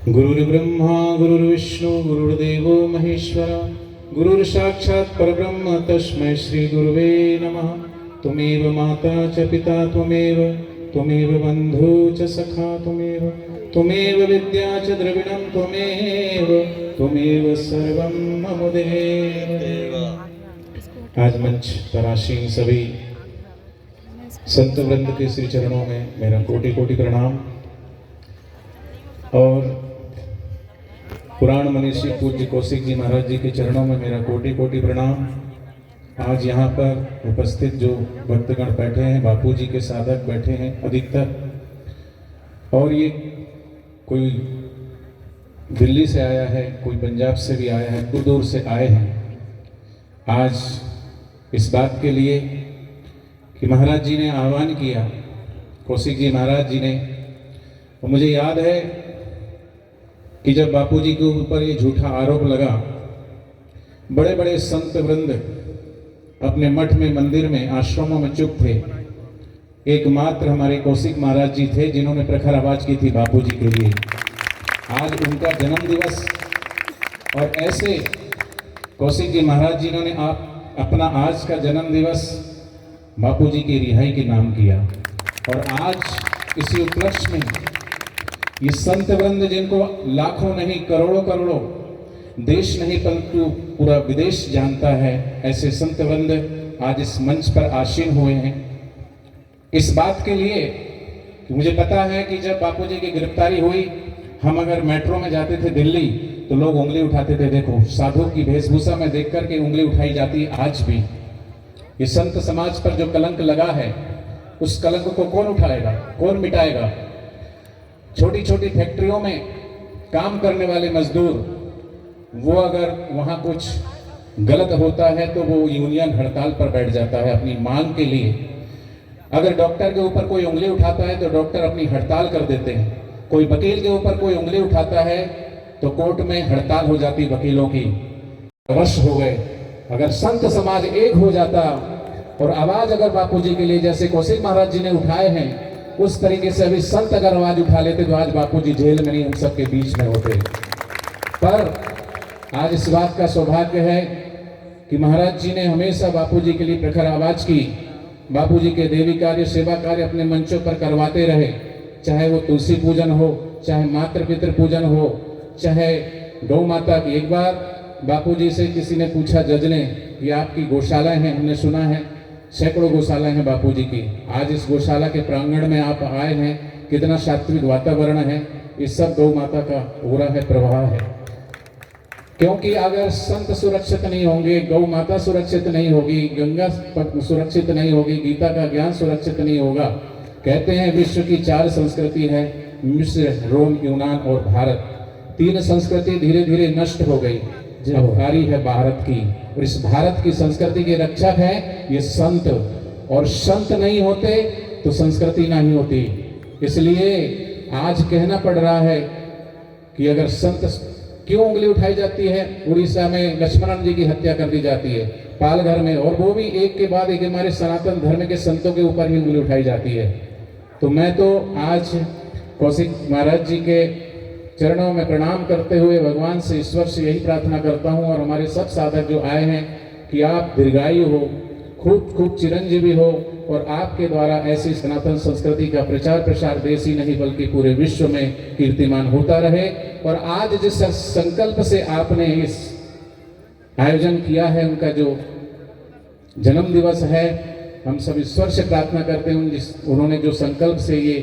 गुरुर्ब्रह्मा गुरुर्विष्णु गुरुर्देवो महेश्वर गुरुर्साक्षात् परब्रह्म तस्मै श्री गुरुवे नमः। त्वमेव माता च पिता त्वमेव बन्धु च सखा त्वमेव विद्या च द्रविणं त्वमेव सर्वं मम देव। आज मंच पर आसीन सभी संत वृंद के श्री चरणों में मेरा कोटि कोटि प्रणाम और पुराण मनीषी पूज्य कौशिक जी महाराज जी के चरणों में मेरा कोटि कोटि प्रणाम। आज यहाँ पर उपस्थित जो भक्तगण बैठे हैं, बापू जी के साधक बैठे हैं अधिकतर, और ये कोई दिल्ली से आया है, कोई पंजाब से भी आया है, दूर दूर से आए हैं आज इस बात के लिए कि महाराज जी ने आह्वान किया, कौशिक जी महाराज जी ने। और मुझे याद है कि जब बापू जी के ऊपर ये झूठा आरोप लगा, बड़े बड़े संत वृंद अपने मठ में, मंदिर में, आश्रमों में चुप थे। एकमात्र हमारे कौशिक महाराज जी थे जिन्होंने प्रखर आवाज की थी बापू जी के लिए। आज उनका जन्म दिवस, और ऐसे कौशिक जी महाराज जी ने अपना आज का जन्म दिवस बापू जी की रिहाई के नाम किया। और आज इसी उपलक्ष्य में ये संत वृंद, जिनको लाखों नहीं करोड़ों करोड़ों देश नहीं परंतु पूरा विदेश जानता है, ऐसे संत वृंद आज इस मंच पर आसीन हुए हैं इस बात के लिए कि मुझे पता है कि जब बापू जी की गिरफ्तारी हुई, हम अगर मेट्रो में जाते थे दिल्ली तो लोग उंगली उठाते थे। देखो, साधु की वेशभूषा में देख करके उंगली उठाई जाती है आज भी। ये संत समाज पर जो कलंक लगा है, उस कलंक को कौन उठाएगा, कौन मिटाएगा? छोटी छोटी फैक्ट्रियों में काम करने वाले मजदूर, वो अगर वहां कुछ गलत होता है तो वो यूनियन हड़ताल पर बैठ जाता है अपनी मांग के लिए। अगर डॉक्टर के ऊपर कोई उंगली उठाता है तो डॉक्टर अपनी हड़ताल कर देते हैं। कोई वकील के ऊपर कोई उंगली उठाता है तो कोर्ट में हड़ताल हो जाती वकीलों की। वर्ष हो गए, अगर संत समाज एक हो जाता और आवाज अगर बापू जी के लिए जैसे कौशिक महाराज जी ने उठाए हैं, उस तरीके से अभी संत अगर आवाज उठा लेते तो आज बापू जी जेल में नहीं, हम सबके बीच में होते। पर आज इस बात का सौभाग्य है कि महाराज जी ने हमेशा बापू जी के लिए प्रखर आवाज की। बापू जी के देवी कार्य, सेवा कार्य अपने मंचों पर करवाते रहे, चाहे वो तुलसी पूजन हो, चाहे मातृ पितृ पूजन हो, चाहे गौ माता की। एक बार बापू जी से किसी ने पूछा, जज ने, कि आपकी गौशालाएं हैं, हमने सुना है सैकड़ों गौशालाएं हैं बापू जी की, आज इस गौशाला के प्रांगण में आप आए हैं, कितना सात्विक वातावरण है। ये सब गौ माता का हो रहा है, प्रवाह है। क्योंकि अगर संत सुरक्षित नहीं होंगे, गौ माता सुरक्षित नहीं होगी, गंगा सुरक्षित नहीं होगी, गीता का ज्ञान सुरक्षित नहीं होगा। कहते हैं विश्व की 4 संस्कृति है, मिस्र, रोम, यूनान और भारत। 3 संस्कृति धीरे धीरे नष्ट हो गई, अब आ रही है भारत की। और इस भारत की संस्कृति के रक्षक है ये संत, और संत नहीं होते तो संस्कृति नहीं होती। इसलिए आज कहना पड़ रहा है कि अगर संत, क्यों उंगली उठाई जाती है? उड़ीसा में लक्ष्मण जी की हत्या कर दी जाती है, पालघर में, और वो भी एक के बाद एक हमारे सनातन धर्म के संतों के ऊपर ही उंगली उठाई जाती है। तो मैं तो आज कौशिक महाराज जी के चरणों में प्रणाम करते हुए भगवान से, ईश्वर से यही प्रार्थना करता हूँ, और हमारे सब साधक जो आए हैं, कि आप दीर्घायु हो, खूब खूब चिरंजीवी हो, और आपके द्वारा ऐसी सनातन संस्कृति का प्रचार प्रसार देश ही नहीं बल्कि पूरे विश्व में कीर्तिमान होता रहे। और आज जिस संकल्प से आपने इस आयोजन किया है, उनका जो जन्म दिवस है, हम सब ईश्वर से प्रार्थना करते हैं, उन्होंने जो संकल्प से ये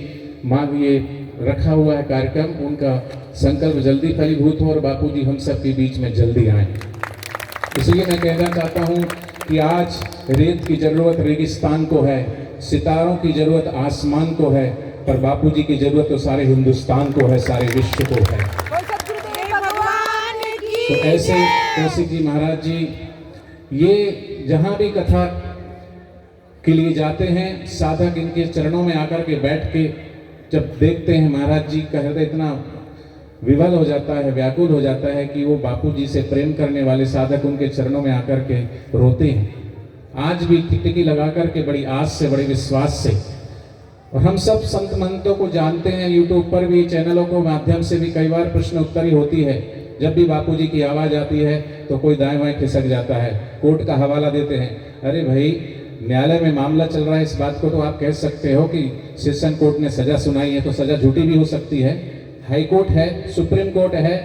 रखा हुआ है कार्यक्रम, उनका संकल्प जल्दी फलीभूत हो और बापू जी हम सब के बीच में जल्दी आए। इसलिए मैं कहना चाहता हूँ कि आज रेत की जरूरत रेगिस्तान को है, सितारों की जरूरत आसमान को है, पर बापू जी की जरूरत तो सारे हिंदुस्तान को है, सारे विश्व को है। तो ऐसे कौशिक जी महाराज जी, ये जहाँ भी कथा के लिए जाते हैं, साधक इनके चरणों में आकर के बैठ के जब देखते हैं, महाराज जी का हृदय इतना विवल हो जाता है, व्याकुल हो जाता है कि वो बापू जी से प्रेम करने वाले साधक उनके चरणों में आकर के रोते हैं। आज भी टिकटिकी लगा करके बड़ी आस से, बड़े विश्वास से और हम सब संत महंतों को जानते हैं, यूट्यूब पर भी चैनलों को माध्यम से भी कई बार प्रश्न उत्तरी होती है। जब भी बापूजी की आवाज़ आती है तो कोई दाएं बाएं खिसक जाता है, कोर्ट का हवाला देते हैं। अरे भाई, न्यायालय में मामला चल रहा है, इस बात को तो आप कह सकते हो कि सेशन कोर्ट ने सजा सुनाई है, तो सजा झूठी भी हो सकती है। हाई कोर्ट है, सुप्रीम कोर्ट है,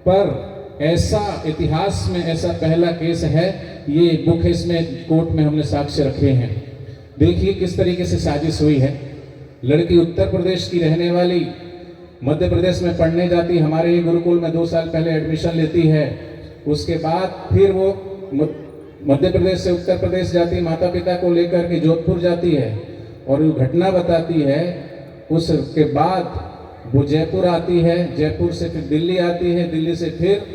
पर ऐसा इतिहास में ऐसा पहला केस है, ये बुक है, इसमें कोर्ट में हमने साक्ष्य रखे हैं। देखिए किस तरीके से साजिश हुई है। लड़की उत्तर प्रदेश की रहने वाली मध्य प्रदेश में पढ़ने जाती, हमारे ही गुरुकुल में 2 साल पहले एडमिशन लेती है। उसके बाद फिर वो मध्य प्रदेश से उत्तर प्रदेश जाती, माता पिता को लेकर के जोधपुर जाती है और वो घटना बताती है। उसके बाद वो जयपुर आती है, जयपुर से फिर दिल्ली आती है, दिल्ली से फिर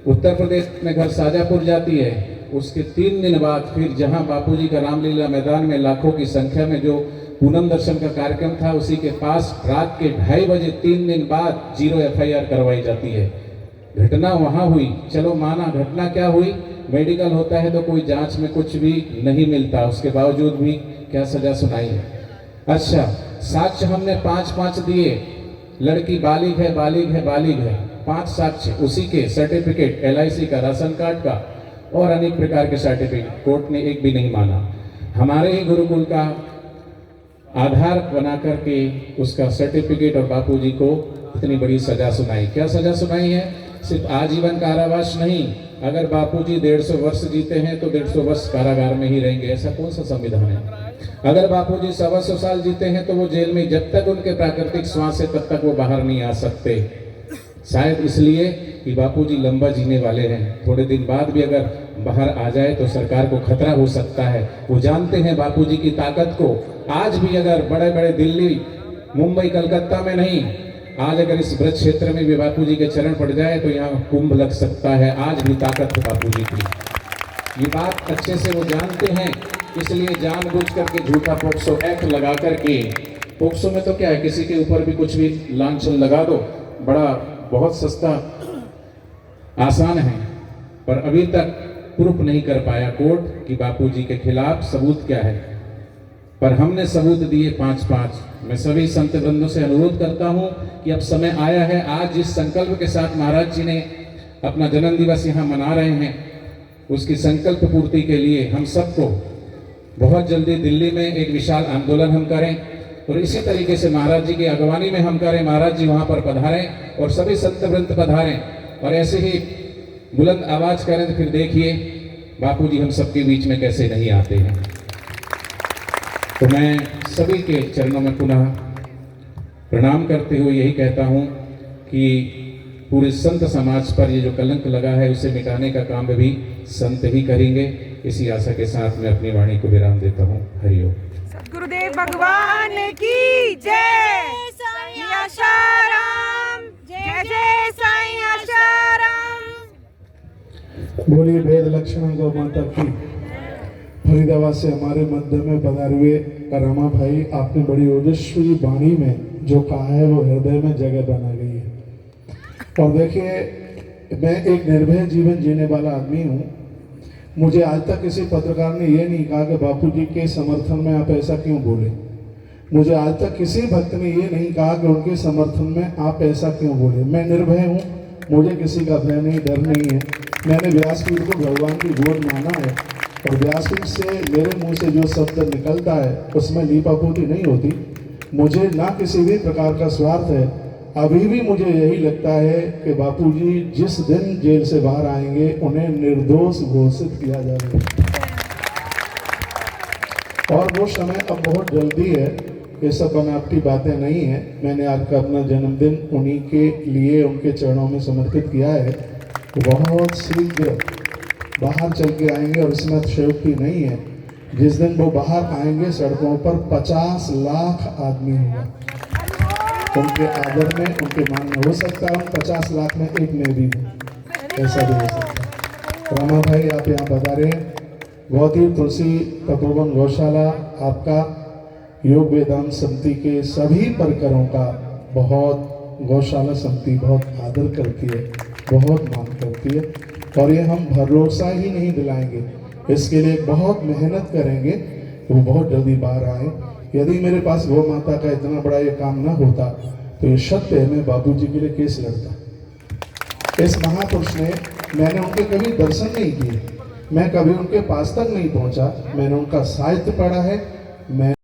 उत्तर प्रदेश में घर शाजापुर जाती है। उसके 3 दिन बाद फिर जहां बापूजी का रामलीला मैदान में लाखों की संख्या में जो पूनम दर्शन का कार्यक्रम था, उसी के पास रात के 2:30 बजे 3 दिन बाद 0 FIR करवाई जाती है। घटना वहां हुई, चलो माना घटना क्या हुई, मेडिकल होता है तो कोई जांच में कुछ भी नहीं मिलता, उसके बावजूद भी क्या सजा सुनाई है। अच्छा, साक्ष्य हमने 5-5 दिए, लड़की बालिग है, बालिग है, बालिग है, 5 साक्ष्य, उसी के सर्टिफिकेट LIC का, राशन कार्ड का और अनेक प्रकार के सर्टिफिकेट, कोर्ट ने एक भी नहीं माना। हमारे ही गुरुकुल का आधार बना करके उसका सर्टिफिकेट और बापूजी को इतनी बड़ी सजा सुनाई। क्या सजा सुनाई है? सिर्फ आजीवन कारावास नहीं, अगर बापूजी 150 वर्ष जीते हैं तो 150 वर्ष कारागार में ही रहेंगे। ऐसा कौन सा संविधान है? अगर बापूजी 125 साल जीते हैं तो वो जेल में जब तक उनके प्राकृतिक श्वास है तब तक वो बाहर नहीं आ सकते। शायद इसलिए कि बापूजी लंबा जीने वाले हैं, थोड़े दिन बाद भी अगर बाहर आ जाए तो सरकार को खतरा हो सकता है। वो जानते हैं बापूजी की ताकत को। आज भी अगर बड़े बड़े दिल्ली, मुंबई, कलकत्ता में नहीं, आज अगर इस ब्रज क्षेत्र में भी बापूजी के चरण पड़ जाए तो यहाँ कुंभ लग सकता है। आज भी ताकत है बापूजी की, ये बात अच्छे से वो जानते हैं। इसलिए जानबूझ करके झूठा पोक्सो एक्ट लगा करके, पोक्सो में तो क्या है, किसी के ऊपर भी कुछ भी लांछन लगा दो, बड़ा बहुत सस्ता आसान है, पर अभी तक प्रूफ नहीं कर पाया कोर्ट कि बापूजी के खिलाफ सबूत क्या है। पर हमने सबूत दिए 5-5। मैं सभी संत वृंदों से अनुरोध करता हूं कि अब समय आया है, आज जिस संकल्प के साथ महाराज जी ने अपना जन्म दिवस यहाँ मना रहे हैं, उसकी संकल्प पूर्ति के लिए हम सबको बहुत जल्दी दिल्ली में एक विशाल आंदोलन हम करें और इसी तरीके से महाराज जी की अगवानी में हम करें। महाराज जी वहाँ पर पधारें और सभी संत वृंद पधारें और ऐसे ही बुलंद आवाज करें, तो फिर देखिए बापूजी हम सबके बीच में कैसे नहीं आते हैं। तो मैं सभी के चरणों में पुनः प्रणाम करते हुए यही कहता हूं कि पूरे संत समाज पर ये जो कलंक लगा है उसे मिटाने का काम भी संत ही करेंगे। इसी आशा के साथ मैं अपनी वाणी को विराम देता हूं। हरिओम। सद्गुरुदेव भगवान की जय। साईं आशाराम, जय जय साईं आशाराम। बोलिए वेद लक्ष्मण गौ माता की। फरीदाबाद से हमारे मध्य में पधारे हुए रमा भाई, आपने बड़ी ओजस्वी वाणी में जो कहा है वो हृदय में जगह बना गई है। और देखिए, मैं एक निर्भय जीवन जीने वाला आदमी हूँ। मुझे आज तक किसी पत्रकार ने ये नहीं कहा कि बापूजी के समर्थन में आप ऐसा क्यों बोले। मुझे आज तक किसी भक्त ने ये नहीं कहा कि उनके समर्थन में आप ऐसा क्यों बोले। मैं निर्भय हूँ, मुझे किसी का भय नहीं, डर नहीं है। मैंने व्यासपीठ को भगवान की गोद माना है और व्यासपीठ से मेरे मुंह से जो शब्द निकलता है उसमें लीपापोती नहीं होती। मुझे ना किसी भी प्रकार का स्वार्थ है। अभी भी मुझे यही लगता है कि बापूजी जिस दिन जेल से बाहर आएंगे उन्हें निर्दोष घोषित किया जाएगा और वो समय अब बहुत जल्दी है। ये सब बनावटी बातें नहीं है। मैंने आज का अपना जन्मदिन उन्हीं के लिए उनके चरणों में समर्पित किया है। बहुत शीघ्र बाहर चल के आएंगे और इसमें अतिशयोक्ति नहीं है। जिस दिन वो बाहर आएंगे सड़कों पर 50 लाख आदमी होगा। उनके आदर में, उनके मान में हो सकता है 50 लाख में एक में भी ऐसा भी हो सकता है। रमा भाई आप यहाँ बता रहे हैं, बहुत ही तुलसी तपोवन गौशाला आपका योग वेदांत समिति के सभी परिकरों का बहुत गौशाला समिति बहुत आदर करती है, बहुत मान करती है और ये हम भरोसा ही नहीं दिलाएंगे, इसके लिए बहुत मेहनत करेंगे। वो बहुत जल्दी बाहर आए। यदि मेरे पास गौ माता का इतना बड़ा ये काम ना होता तो ये सत्य है मैं बापूजी के लिए केस लड़ता। इस महापुरुष ने, मैंने उनके कभी दर्शन नहीं किए, मैं कभी उनके पास तक नहीं पहुंचा, मैंने उनका साहित्य पढ़ा है, मैं